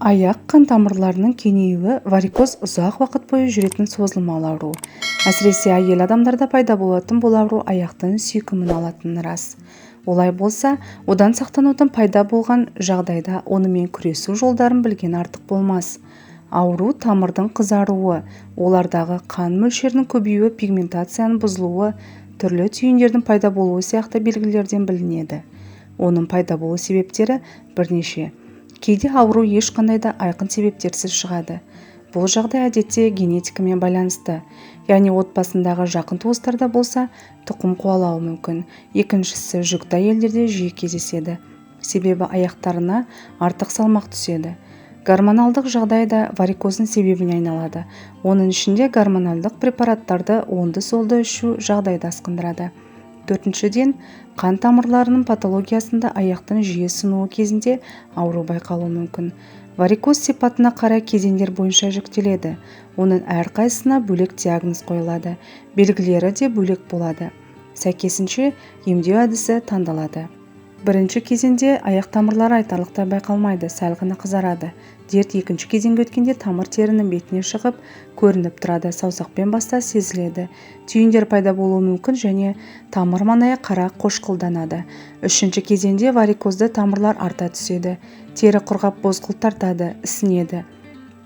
Аяқ қан тамырларының кеңеюі варикоз ұзақ уақыт бойы жүретін созылмалы ауру. Әсіресе әйел адамдарда пайда болатын бұл ауру аяқтың сүйкімін алатыны рас. Олай болса, одан сақтанудың пайда болған жағдайда онымен күресу жолдарын білген артық болмас. Ауру тамырдың қызаруы, олардағы қан мөлшерінің көбеюі, пигментацияның бұзылуы, түрлі түйіндердің пайда болуы сияқты белгілерден білінеді. Оның пайда болу себептері бірнеше. Кейде ауру ешқандай да айқын себептерсіз шығады. Бұл жағдай әдетте генетикамен байланысты, яғни отбасындағы жақын туыстарда болса, тұқым қуалауы мүмкін. Екіншісі жүкті әйелдерде жиі кездеседі. Себебі аяқтарына артық салмақ түседі. Гормоналдық жағдайда варикоздың себебіне айналады. Оның ішінде гормональдық препараттарды оңды-солды ішу жағдайды асқындырады. Төртіншіден, қан тамырларының патологиясында аяқтың жиі сынуы кезінде ауру байқалуы мүмкін. Варикоз сипатына қарай кезеңдер бойынша жіктеледі. Оның әрқайсысына бөлек диагноз қойылады. Белгілері де бөлек болады. Сәйкесінше емдеу әдісі таңдалады. Бірінші кезеңде аяқ тамырлары айтарлықтай байқалмайды, сәл ғана қызарады. Дерт екінші кезеңге өткенде тамыр терінің бетіне шығып, көрініп тұрады, саусақпен басса сезіледі. Түйіндер пайда болуы мүмкін және тамыр маңайы қара қошқылданады. Үшінші кезеңде варикозды тамырлар арта түседі. Тері құрғап бозғыл тартады, ісінеді.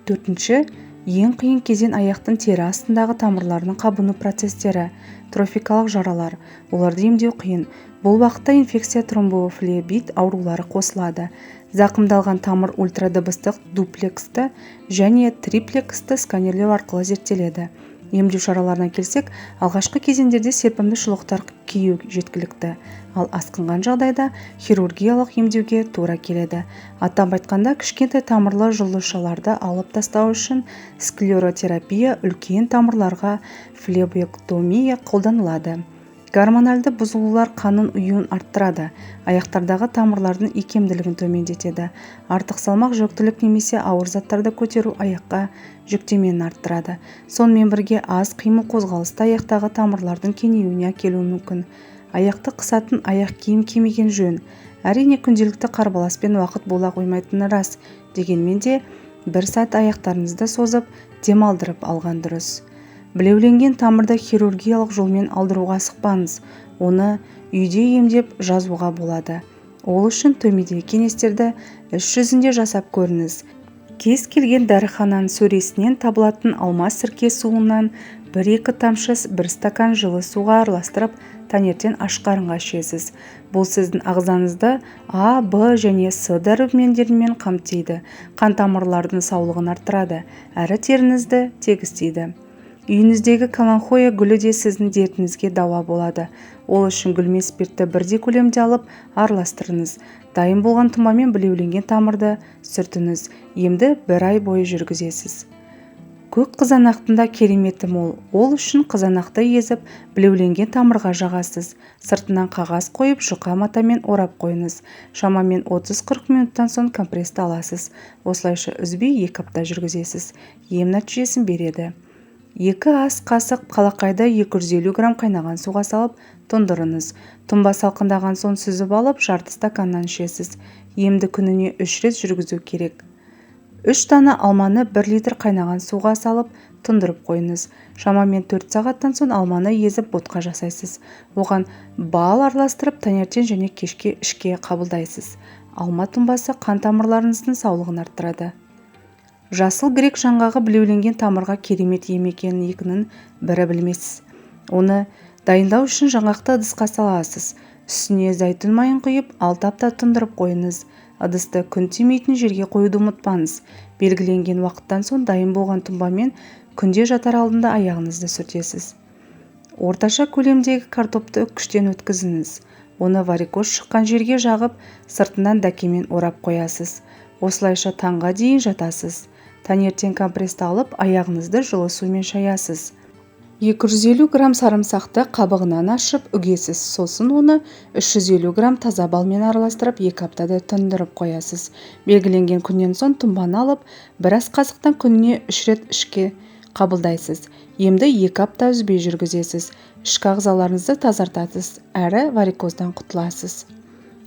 Төртінші, ең қиын кезең аяқтың тері астындағы тамырларының қабыну процестері, трофикалық жаралар. Оларды емдеу қиын. Бұл уақытта инфекция, тромбофлебит аурулары қосылады. Зақымдалған тамыр ультрадыбыстық дуплексті және триплексті сканерлеу арқылы зерттеледі. Емдеу шараларына келсек, алғашқы кезеңдерде серпімді шұлықтар кию жеткілікті, ал асқынған жағдайда хирургиялық емдеуге тура келеді. Атап айтқанда, кішкентай тамырлы жұлдызшаларды алып тастау үшін склеротерапия, үлкен тамырларға флебектомия қолданылады. Гормональды бұзылулар қанның ұюын арттырады, аяқтардағы тамырлардың икемділігін төмендетеді. Артық салмақ, жүктілік немесе ауыр заттарды көтеру аяққа жүктемені арттырады. Сонымен бірге аз қимыл қозғалысты аяқтағы тамырлардың кеңеюіне әкелуі мүмкін. Аяқты қысатын аяқ киім кимеген жөн. Әрине, күнделікті қарбаласпен уақыт бола қоймайтыны рас, дегенмен де бір сәт аяқтарыңызды созып, демалдырып алған дұрыс. Білеуленген тамырды хирургиялық жолмен алдыруға асықпаңыз. Оны үйде емдеп жазуға болады. Ол үшін төмедегі кеңестерді іс жүзінде жасап көріңіз. Кез келген дәріхананың сөресінен табылатын алма сірке суынан 1-2 тамшы 1 стакан жылы суға араластырып, таңертең аш қарынға ішесіз. Бұл сіздің ағзаңызды А, Б және С дәрумендерімен қамтиды, қан тамырлардың саулығын арттырады, әрі теріңізді тегістейді. Үйіңіздегі каланхоя гүлі де сіздің дертіңізге дауа болады. Ол үшін гүл мен спиртті бірдей көлемде алып араластырыңыз. Дайын болған тұмамен білеуленген тамырды сүртіңіз. Емді 1 ай бойы жүргізесіз. Көк қызанақтың кереметі мол. Ол үшін қызанақты езіп, білеуленген тамырға жағасыз. Сыртынан қағаз қойып, жұқа матамен орап қойыңыз. Шамамен 30-40 минуттан соң компрессті аласыз. Осылайша үзбей 2 апта жүргізесіз. Ем нәтижесін береді. 2 ас қасық қалақайды 250 грамм қайнаған суға салып тұндырыңыз. Тұнба салқындаған соң сүзіп алып, жарты стаканнан ішесіз. Емді күніне 3 рет жүргізу керек. 3 дана алманы 1 литр қайнаған суға салып тұндырып қойыңыз. Шамамен 4 сағаттан соң алманы езіп ботқа жасайсыз. Оған бал араластырып, таңертең және кешке ішке қабылдайсыз. Алма тұнбасы қан тамырларыңыздың саулығын арттырады. Жасыл грек жаңғағы білеуленген тамырға керемет ем екенін екінің бірі білмесіз. Оны дайындау үшін жаңғақты ыдысқа саласыз. Үстіне зәйтүн майын құйып, 6 апта тұндырып қойыңыз. Ыдысты күн тимейтін жерге қоюды ұмытпаңыз. Белгіленген уақыттан соң дайын болған тұнбамен күнде жатар алдында аяғыңызды сүртесіз. Орташа көлемдегі картопты үккіштен өткізіңіз. Оны варикоз шыққан жерге жағып, сыртынан дәкемен орап қоясыз. Осылайша таңға дейін жатасыз. Таңертең компрессті алып, аяғыңызды жылы сумен шаясыз. 250 грамм сарымсақты қабығынан ашып үгесіз. Сосын оны 350 грамм таза балмен араластырып 2 аптада тұндырып қоясыз. Белгіленген күннен соң тұнбаны алып, 1 ас қасықтан күніне 3 рет ішке қабылдайсыз. Емді 2 апта үзбей жүргізесіз. Ішкі ағзаларыңызды тазартасыз, әрі варикоздан құтыласыз.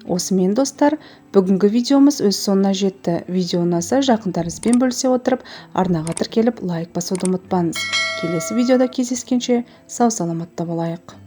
Осымен достар, бүгінгі видеомыз өз соңына жетті. Видео ұнаса жақындарыңызбен бөлісе отырып, арнаға тіркеліп лайк басуды ұмытпаңыз. Келесі видеода кездескенше сау саламатта болайық.